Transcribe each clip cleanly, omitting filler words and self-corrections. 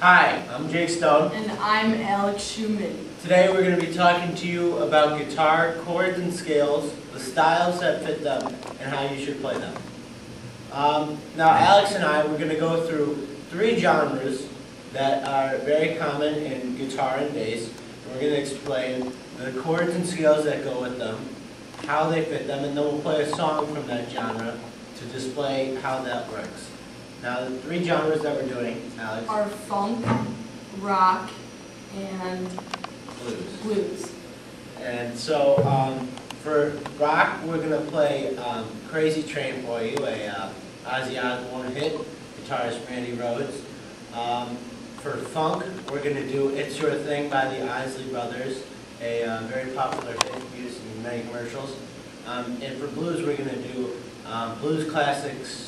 Hi, I'm Jake Stone. And I'm Alex Schumann. Today we're going to be talking to you about guitar chords and scales, the styles that fit them, and how you should play them. Now Alex and I, we're going to go through 3 genres that are very common in guitar and bass. And we're going to explain the chords and scales that go with them, how they fit them, and then we'll play a song from that genre to display how that works. Now the 3 genres that we're doing, Alex, are funk, rock, and blues. And so for rock, we're going to play Crazy Train for you, a Ozzy Osbourne hit, guitarist Randy Rhoads. For funk, we're going to do It's Your Thing by the Isley Brothers, a very popular hit used in many commercials. And for blues, we're going to do blues classics,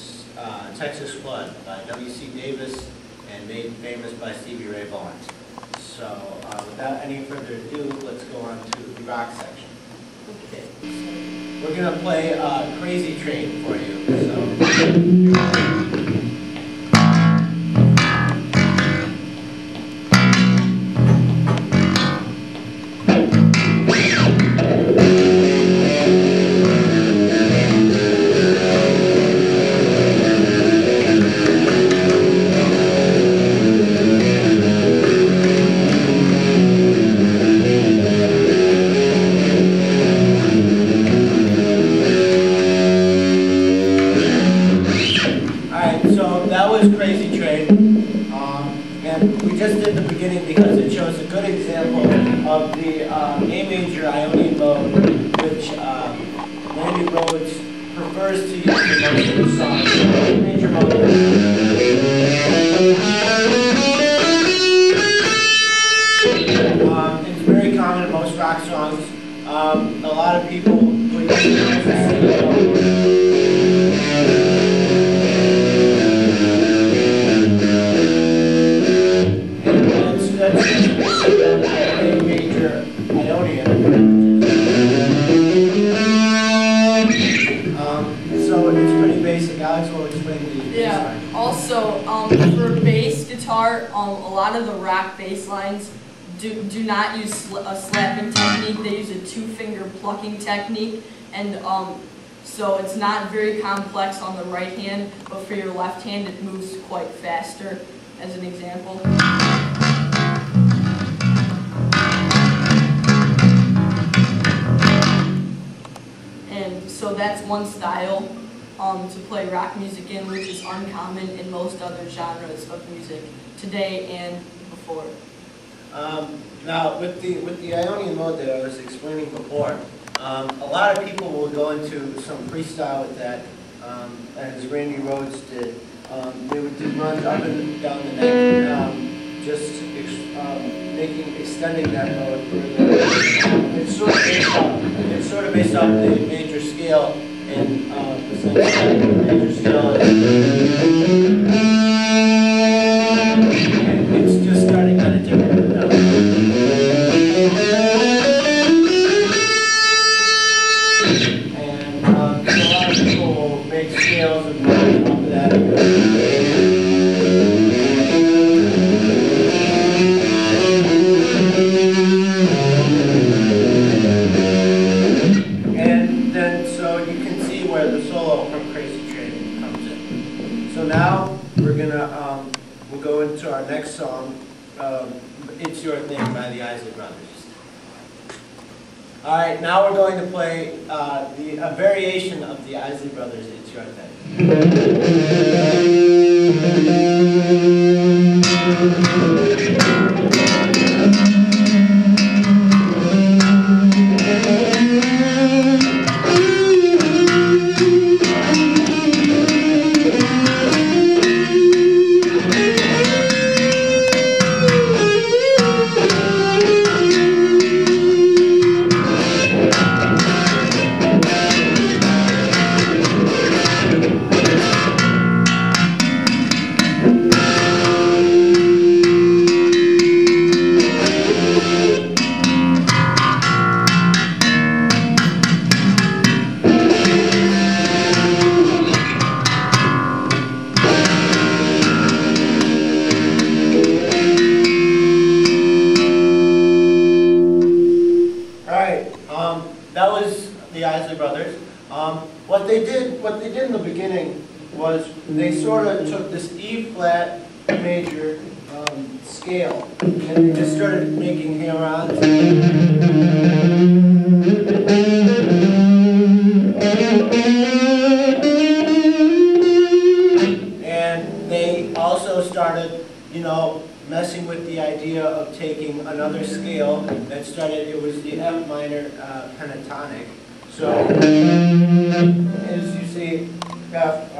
Texas Flood by W.C. Davis and made famous by Stevie Ray Vaughan. So without any further ado, let's go on to the rock section. Okay. We're going to play Crazy Train for you. So. Crazy Train, and we just did the beginning because it shows a good example of the A major Ionian mode, which Randy Rhoads prefers to use in most of his songs. A major mode. It's very common in most rock songs. A lot of people would use it as a so it's pretty basic. Alex will explain the bass line. Also, for bass guitar, a lot of the rock bass lines do not use a slapping technique. They use a 2-finger plucking technique, and so it's not very complex on the right hand, but for your left hand it moves quite faster, as an example. So that's one style to play rock music in, which is uncommon in most other genres of music today and before. Now, with the Ionian mode that I was explaining before, a lot of people will go into some freestyle with that, as Randy Rhoads did. They would do runs up and down the neck, just extending that mode further. It's sort of based off the major scale, and the sense that the major scale and it's just starting at a different note. And so a lot of people will make scales and modes off of that. So now we're gonna we'll go into our next song, "It's Your Thing" by the Isley Brothers. All right, now we're going to play a variation of the Isley Brothers' "It's Your Thing. they did in the beginning was they sort of took this E flat major scale and they just started making hammer-ons. And they also started, you know, messing with the idea of taking another scale that started, it was the F minor pentatonic. So, as you see, F,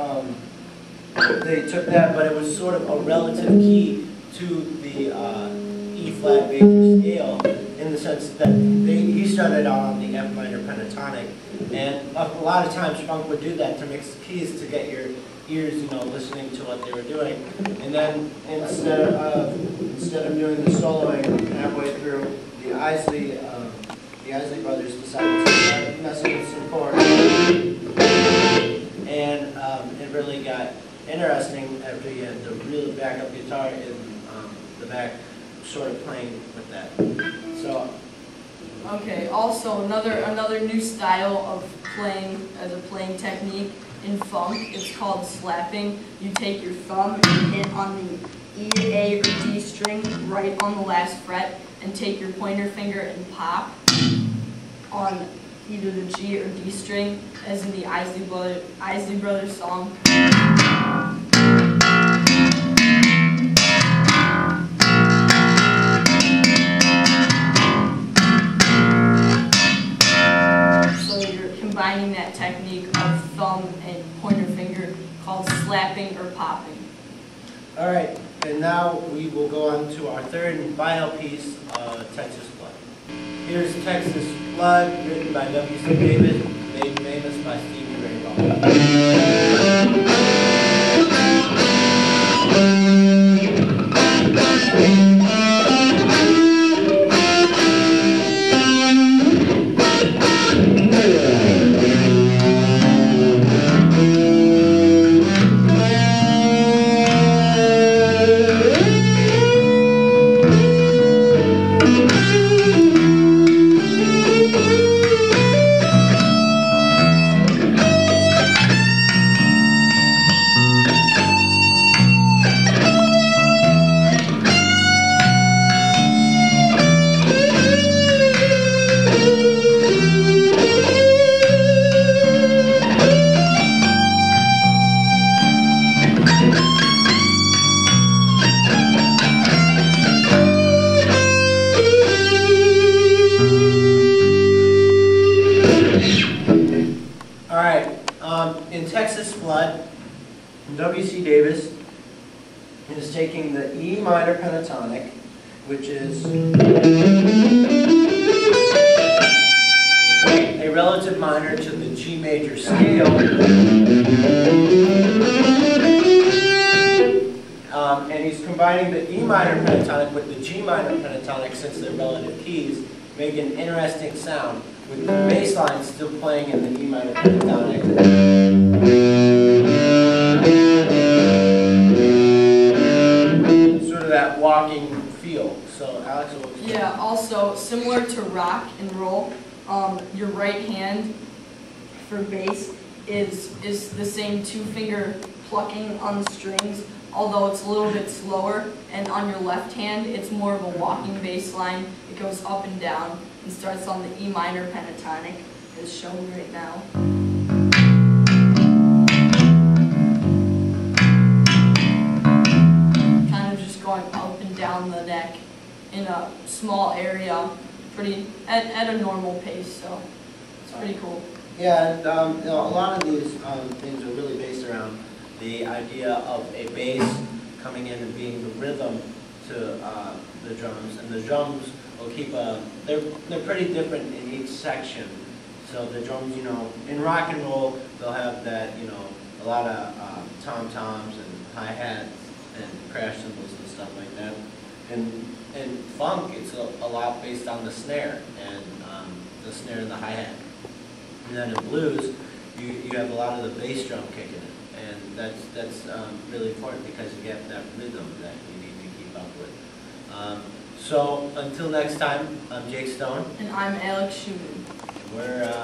they took that, but it was sort of a relative key to the E flat major scale, in the sense that he started out on the F minor pentatonic, and a lot of times funk would do that to mix the keys to get your ears, you know, listening to what they were doing. And then instead of doing the soloing halfway through, the Isley brothers decided to start messing with some chords, and it really got interesting after you had the real backup guitar in the back, sort of playing with that. So. Okay. Also, another new style of playing as a playing technique in funk, it's called slapping. You take your thumb and hit on the E, A, or D string right on the last fret, and take your pointer finger and pop on either the G or D string, as in the Isley Brothers song. Combining that technique of thumb and pointer finger, called slapping or popping. All right, and now we will go on to our third and final piece, Texas Flood. Here's Texas Flood, written by W.C. Davis, made famous by Stevie Ray Vaughan. In Texas Flood, W.C. Davis is taking the E minor pentatonic, which is a relative minor to the G major scale, and he's combining the E minor pentatonic with the G minor pentatonic, since they're relative keys, make an interesting sound, with the bass line still playing in the E minor pentatonic. Sort of that walking feel. So, Alex, what was Yeah, also, similar to rock and roll, your right hand for bass is the same two-finger plucking on the strings, although it's a little bit slower, and on your left hand, it's more of a walking bass line. It goes up and down and starts on the E minor pentatonic, as shown right now. Kind of just going up and down the neck in a small area, at a normal pace, so it's pretty cool. Yeah, and a lot of these things are really based around the idea of a bass coming in and being the rhythm to the drums, and the drums will keep they're pretty different in each section. So the drums, you know, in rock and roll, they'll have that, you know, a lot of tom-toms and hi-hats and crash cymbals and stuff like that. And in funk, it's a lot based on the snare and the hi-hat. And then in blues, you have a lot of the bass drum kicking in, and that's really important because you get that rhythm that you need to keep up with. So until next time, I'm Jake Stone. And I'm Alex Schumann. We're